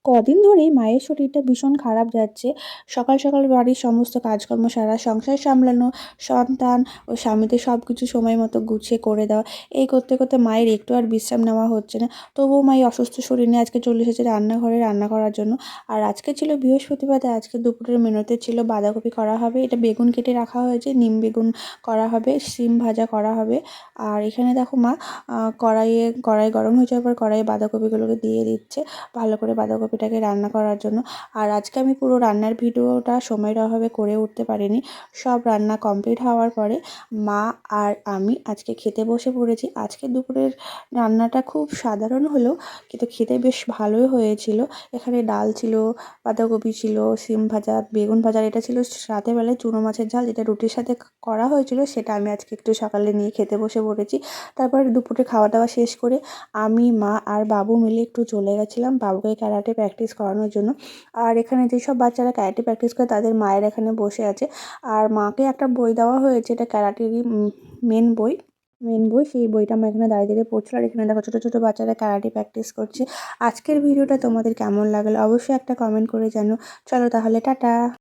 কদিন ধরেই মায়ের শরীরটা ভীষণ খারাপ যাচ্ছে। সকাল সকাল বাড়ির সমস্ত কাজকর্ম সারা, সংসার সামলানো, সন্তান ও স্বামীকে সব কিছু সময় মতো গুছিয়ে করে দেওয়া, এই করতে করতে মায়ের একটু আর বিশ্রাম নেওয়া হচ্ছে না। তবুও মা এই অসুস্থ শরীর নিয়ে আজকে চলে এসেছে রান্নাঘরে রান্না করার জন্য। আর আজকে ছিল বৃহস্পতিবার, তাই আজকে দুপুরের মেনুতে ছিল বাঁধাকপি করা হবে, এটা বেগুন কেটে রাখা হয়েছে, নিম বেগুন করা হবে, শিম ভাজা করা হবে। আর এখানে দেখো মা কড়াই গরম হয়ে যাওয়ার পর কড়াইয়ে বাঁধাকপিগুলোকে দিয়ে দিচ্ছে ভালো করে বাঁধাকপিটাকে রান্না করার জন্য। আর আজকে আমি পুরো রান্নার ভিডিওটা সময়ের অভাবে করে উঠতে পারিনি। সব রান্না কমপ্লিট হওয়ার পরে মা আর আমি আজকে খেতে বসে পড়েছি। আজকে দুপুরের রান্নাটা খুব সাধারণ হলেও কিন্তু খেতে বেশ ভালোই হয়েছিল। এখানে ডাল ছিল, বাঁধাকপি ছিল, শিম ভাজা, বেগুন ভাজা, এটা ছিল রাতের বেলায় চুনো মাছের ঝাল, যেটা রুটির সাথে করা হয়েছিল, সেটা আমি আজকে একটু সকালে নিয়ে খেতে বসে পড়েছি। তারপর দুপুরে খাওয়া দাওয়া শেষ করে আমি, মা আর বাবু মিলে একটু চলে গেছিলাম বাবুকে ক্যারাটে প্র্যাকটিস করানোর জন্য। আর এখানে যেসব বাচ্চারা ক্যারাটে প্র্যাকটিস করে তাদের মায়ের এখানে বসে আছে। আর মাকে একটা বই দেওয়া হয়েছে, এটা ক্যারাটেরই মেন বই সেই বইটা আমার এখানে দাঁড়িয়ে দাঁড়িয়ে পড়ছিল। আর এখানে দেখো ছোটো ছোটো বাচ্চারা ক্যারাটে প্র্যাকটিস করছে। আজকের ভিডিওটা তোমাদের কেমন লাগলো অবশ্যই একটা কমেন্ট করে জানো। চলো তাহলে টাটা।